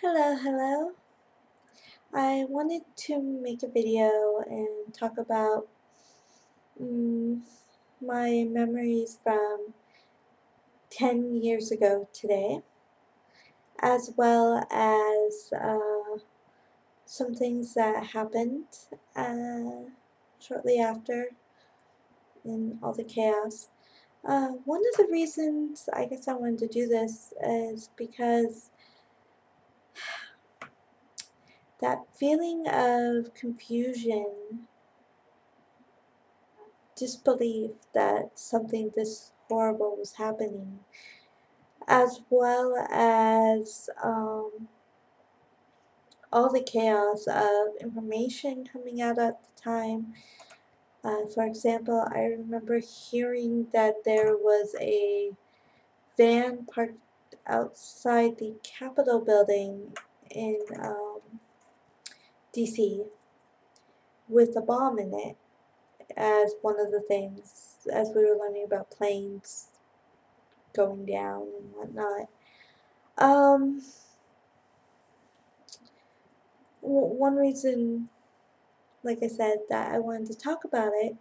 Hello. I wanted to make a video and talk about mm, my memories from 10 years ago today, as well as some things that happened uh, shortly after in all the chaos. One of the reasons I guess I wanted to do this is because that feeling of confusion, disbelief that something this horrible was happening, as well as all the chaos of information coming out at the time. For example, I remember hearing that there was a van parked outside the Capitol building in DC with a bomb in it as one of the things, as we were learning about planes going down and whatnot. Um, one reason, like I said, that I wanted to talk about it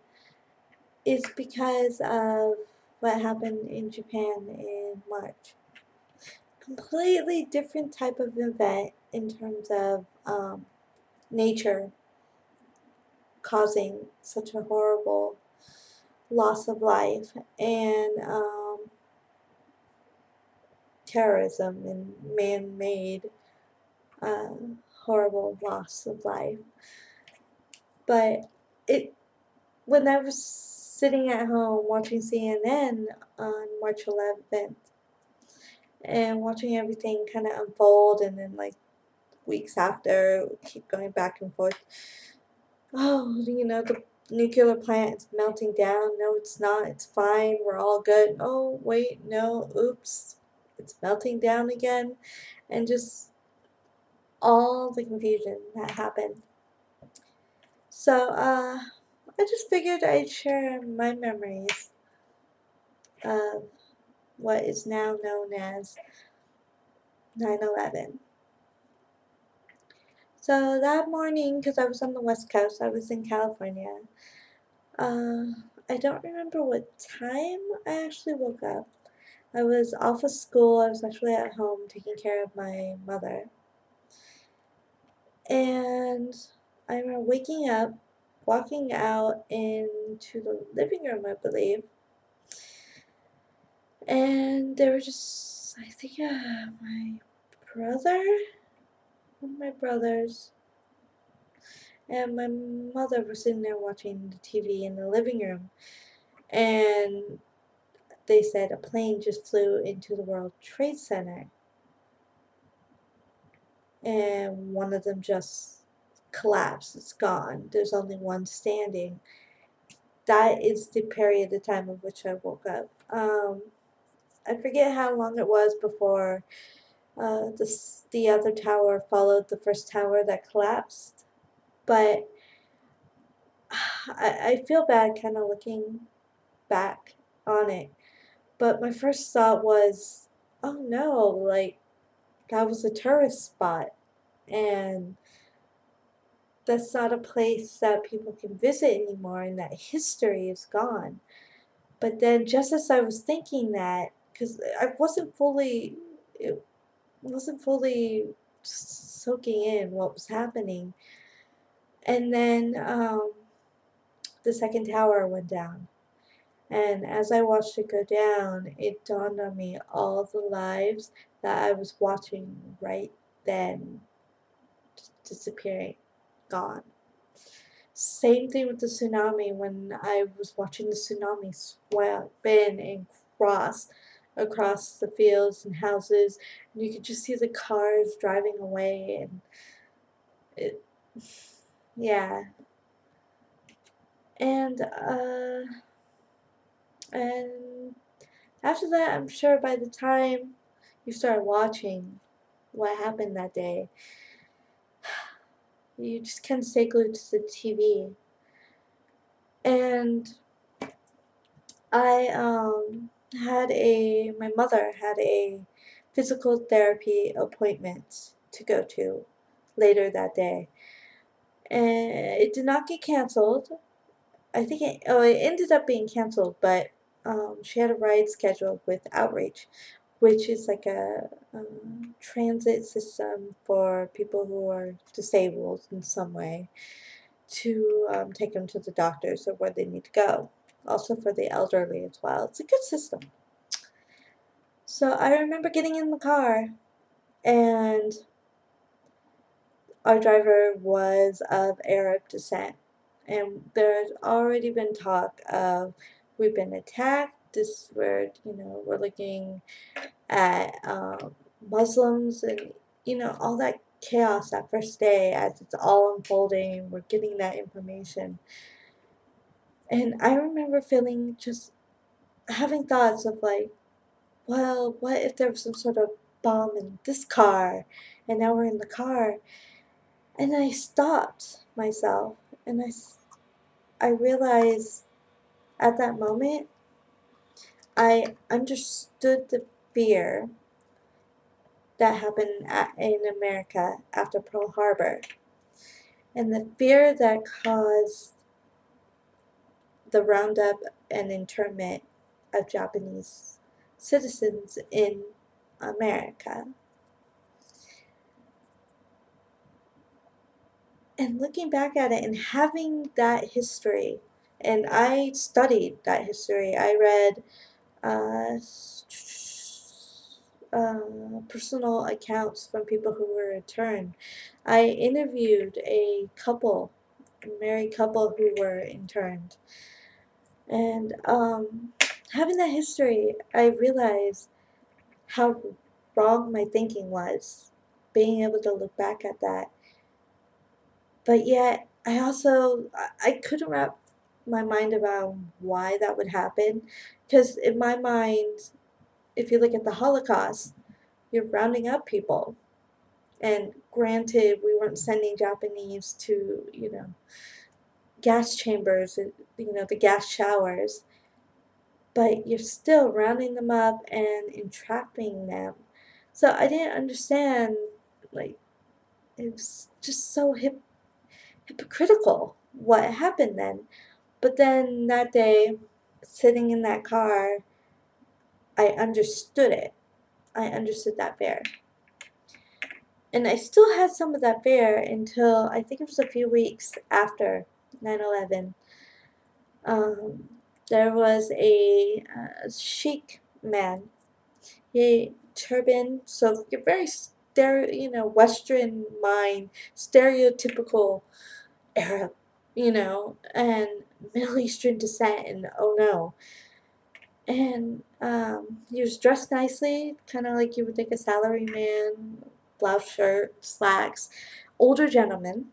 is because of what happened in Japan in March. Completely different type of event in terms of nature causing such a horrible loss of life and terrorism and man-made uh, horrible loss of life. But it when I was sitting at home watching CNN on March 11th and watching everything kind of unfold, and then like weeks after, keep going back and forth. Oh, the nuclear plant is melting down. No, it's not. It's fine. We're all good. Oh, wait, no. Oops. It's melting down again. And just all the confusion that happened. So, I just figured I'd share my memories of what is now known as 9/11. So that morning, because I was on the West Coast, I was in California. Uh, I don't remember what time I actually woke up. I was off of school. I was actually at home taking care of my mother. And I remember waking up, walking out into the living room, I believe. And there were just, I think, my brother, one of my brothers, and my mother were sitting there watching the TV in the living room. And they said a plane just flew into the World Trade Center. And one of them just collapsed. It's gone. There's only one standing. That is the period of time of which I woke up. I forget how long it was before the other tower followed the first tower that collapsed. But I feel bad kind of looking back on it. But my first thought was, oh no, like that was a tourist spot. And that's not a place that people can visit anymore, and that history is gone. But then just as I was thinking that, because I it wasn't fully soaking in what was happening, and then the second tower went down. And as I watched it go down, it dawned on me all the lives that I was watching right then just disappearing, gone. Same thing with the tsunami. When I was watching the tsunami sweep in and cross across the fields and houses, and you could just see the cars driving away, and it, yeah. And and after that, I'm sure by the time you start watching what happened that day, you just can't stay glued to the TV. And I my mother had a physical therapy appointment to go to later that day. And it did not get canceled. I think it ended up being canceled, but she had a ride scheduled with Outreach, which is like a transit system for people who are disabled in some way to take them to the doctors or where they need to go. Also for the elderly as well. It's a good system. So I remember getting in the car, and our driver was of Arab descent. And there's already been talk of we've been attacked. We're looking at Muslims and, all that chaos that first day as it's all unfolding. We're getting that information. And I remember feeling just having thoughts of like, well, what if there was some sort of bomb in this car? And now we're in the car. And I stopped myself, and I realized at that moment I understood the fear that happened in America after Pearl Harbor, and the fear that caused the roundup and internment of Japanese citizens in America. And looking back at it and having that history, and I studied that history. I read uh, personal accounts from people who were interned. I interviewed a couple, a married couple who were interned. And having that history, I realized how wrong my thinking was, being able to look back at that. But yet, I couldn't wrap my mind around why that would happen. Because in my mind, if you look at the Holocaust, you're rounding up people. And granted, we weren't sending Japanese to, gas chambers, the gas showers, but you're still rounding them up and entrapping them. So I didn't understand, like, it was just so hypocritical what happened then. But then that day, sitting in that car, I understood it. I understood that fear. And I still had some of that fear until I think it was a few weeks after 9/11. Um, there was a Sheik man. He turban, so very Western mind, stereotypical Arab, and Middle Eastern descent, and oh no. And he was dressed nicely, kind of like you would think a salary man, blouse shirt, slacks, older gentleman.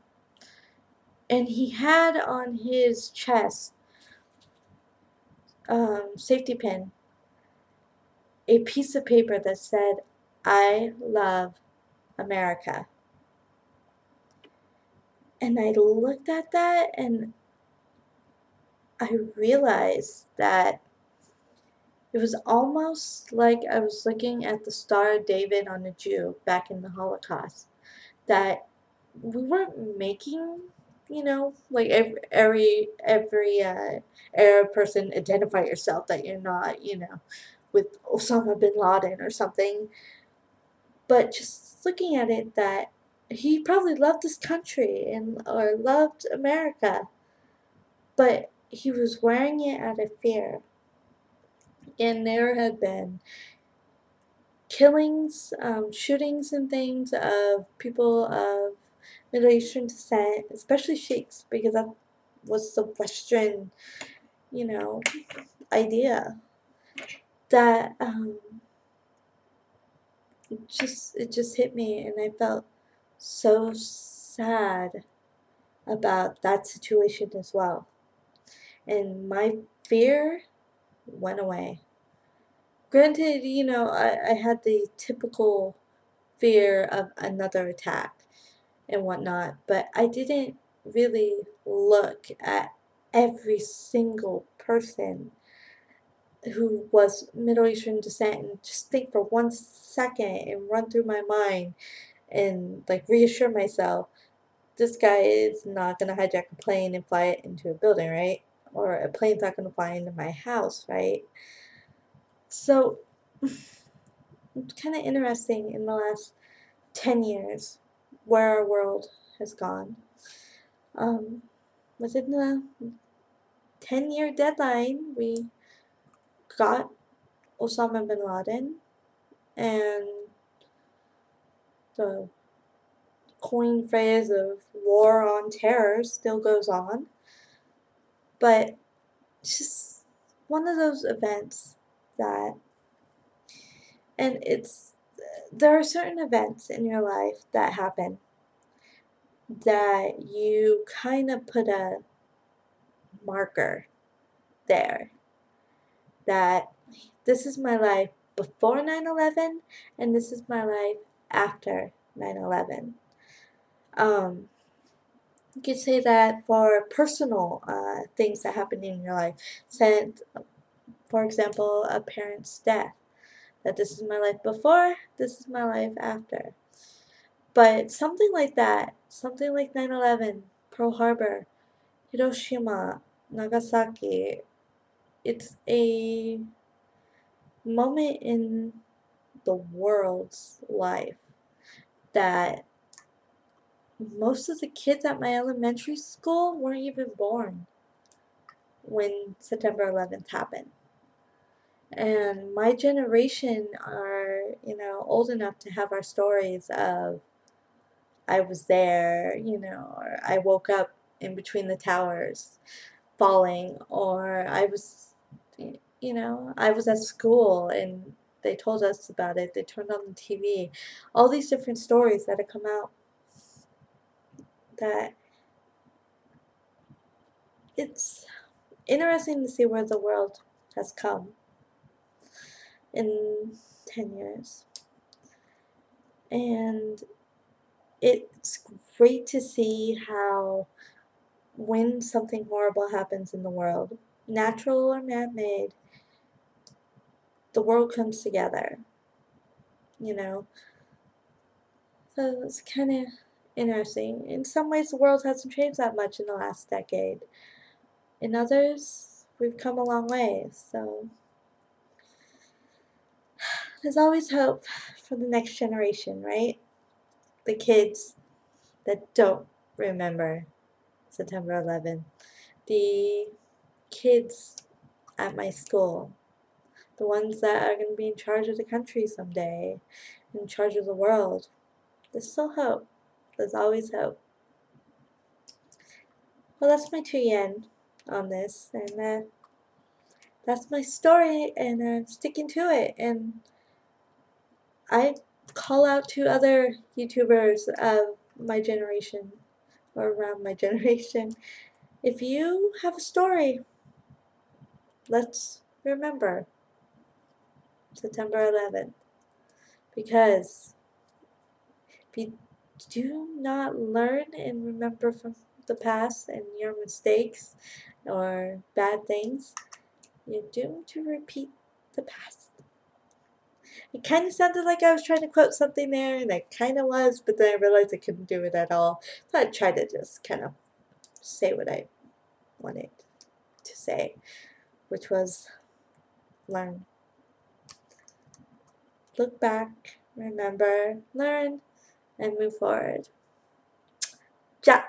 And he had on his chest, safety pin, a piece of paper that said, "I love America." And I looked at that and I realized that it was almost like I was looking at the Star of David on a Jew back in the Holocaust. That we weren't making, like every Arab person identify yourself that you're not, with Osama bin Laden or something. But just looking at it, that he probably loved this country and or loved America, but he was wearing it out of fear. And there had been killings, shootings, and things of people of Middle Eastern descent, especially Sheiks, because that was the Western, you know, idea. That it just hit me, and I felt so sad about that situation as well. And my fear went away. Granted, I had the typical fear of another attack and whatnot, but I didn't really look at every single person who was Middle Eastern descent and just think for 1 second and run through my mind and like reassure myself this guy is not gonna hijack a plane and fly it into a building, right? Or a plane's not gonna fly into my house, right? So it's kind of interesting in the last 10 years where our world has gone. Um, Within the 10-year deadline, we got Osama bin Laden, and the coin phrase of war on terror still goes on. But it's just one of those events that, and there are certain events in your life that happen that you kind of put a marker there that this is my life before 9/11 and this is my life after 9/11. Um, you could say that for personal things that happen in your life. Send, for example, a parent's death. That this is my life before, this is my life after. But something like that, something like 9/11, Pearl Harbor, Hiroshima, Nagasaki, it's a moment in the world's life that most of the kids at my elementary school weren't even born when September 11th happened. And my generation are, old enough to have our stories of I was there, or I woke up in between the towers falling, or I was at school and they told us about it. They turned on the TV. All these different stories that have come out that it's interesting to see where the world has come in 10 years. And it's great to see how when something horrible happens in the world, natural or man-made, the world comes together, you know. So it's kind of interesting. In some ways, the world hasn't changed that much in the last decade. In others, we've come a long way. So there's always hope for the next generation, right? The kids that don't remember September 11th. The kids at my school. The ones that are going to be in charge of the country someday, in charge of the world. There's still hope. There's always hope. Well, that's my 2 yen on this, and that's my story, and I'm sticking to it. And I call out to other YouTubers of my generation, or around my generation. If you have a story, let's remember September 11th. Because if you do not learn and remember from the past and your mistakes or bad things, you're doomed to repeat the past. It kind of sounded like I was trying to quote something there, and I kind of was, but then I realized I couldn't do it at all. So I tried to just kind of say what I wanted to say, which was learn. Look back, remember, learn, and move forward. Ja!